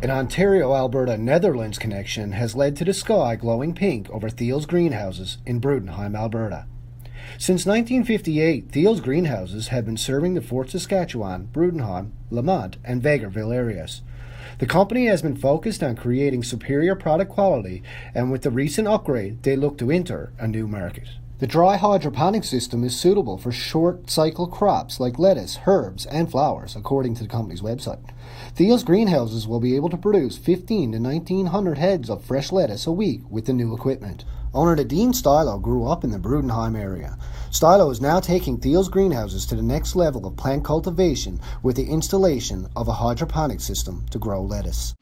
An Ontario-Alberta Netherlands connection has led to the sky glowing pink over Thiel's greenhouses in Brudenheim, Alberta. Since 1958, Thiel's greenhouses have been serving the Fort Saskatchewan, Brudenheim, Lamont, and Vegreville areas. The company has been focused on creating superior product quality, and with the recent upgrade, they look to enter a new market. The dry hydroponic system is suitable for short-cycle crops like lettuce, herbs, and flowers, according to the company's website. Thiel's greenhouses will be able to produce 1,500 to 1,900 heads of fresh lettuce a week with the new equipment. Owner Nadine Stielow grew up in the Brudenheim area. Stielow is now taking Thiel's greenhouses to the next level of plant cultivation with the installation of a hydroponic system to grow lettuce.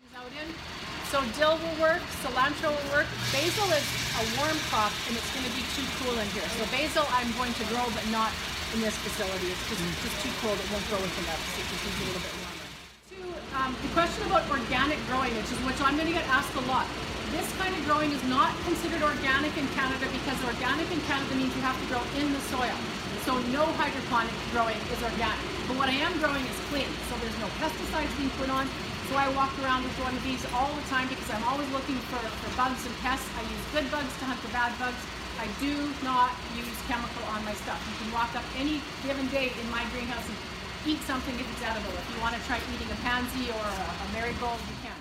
So dill will work, cilantro will work. Basil is a warm crop and it's going to be too cool in here. So basil I'm going to grow, but not in this facility. It's just too cold. It won't grow within that. It needs a little bit warmer. The question about organic growing, which I'm going to get asked a lot. This kind of growing is not considered organic in Canada because organic in Canada means you have to grow in the soil. So no hydroponic growing is organic. But what I am growing is clean. So there's no pesticides being put on. So I walk around with one of these all the time because I'm always looking for bugs and pests. I use good bugs to hunt the bad bugs. I do not use chemical on my stuff. You can walk up any given day in my greenhouse and eat something if it's edible. If you want to try eating a pansy or a marigold, you can.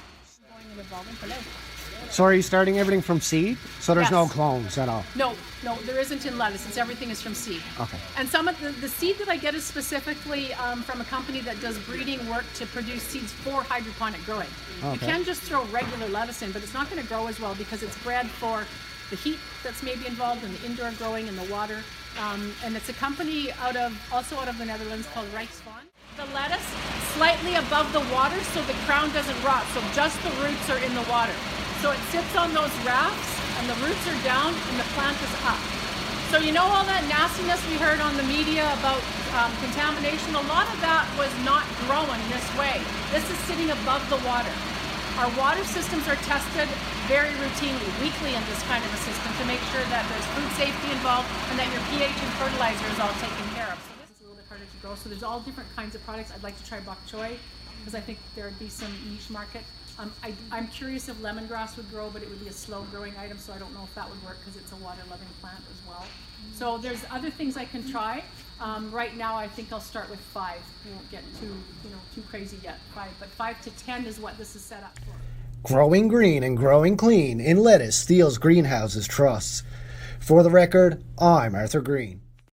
Going and evolving for life. So are you starting everything from seed? So there's no clones at all? No, there isn't in lettuce. Everything is from seed. Okay. And some of the seed that I get is specifically from a company that does breeding work to produce seeds for hydroponic growing. Okay. You can just throw regular lettuce in, but it's not going to grow as well because it's bred for the heat that's maybe involved in the indoor growing in the water. And it's a company also out of the Netherlands called DryHydroponics. The lettuce slightly above the water so the crown doesn't rot, so just the roots are in the water. So it sits on those rafts and the roots are down and the plant is up. So you know all that nastiness we heard on the media about contamination? A lot of that was not growing this way. This is sitting above the water. Our water systems are tested very routinely, weekly in this kind of a system to make sure that there's food safety involved and that your pH and fertilizer is all taken care of. So this is a little bit harder to grow. So there's all different kinds of products. I'd like to try bok choy because I think there would be some niche market. I'm curious if lemongrass would grow, but it would be a slow growing item, so I don't know if that would work because it's a water loving plant as well. So there's other things I can try. Right now I think I'll start with 5. We won't get too crazy yet. 5, but 5 to 10 is what this is set up for. Growing green and growing clean in lettuce, Thiel's Greenhouses trusts. For the record, I'm Arthur Green.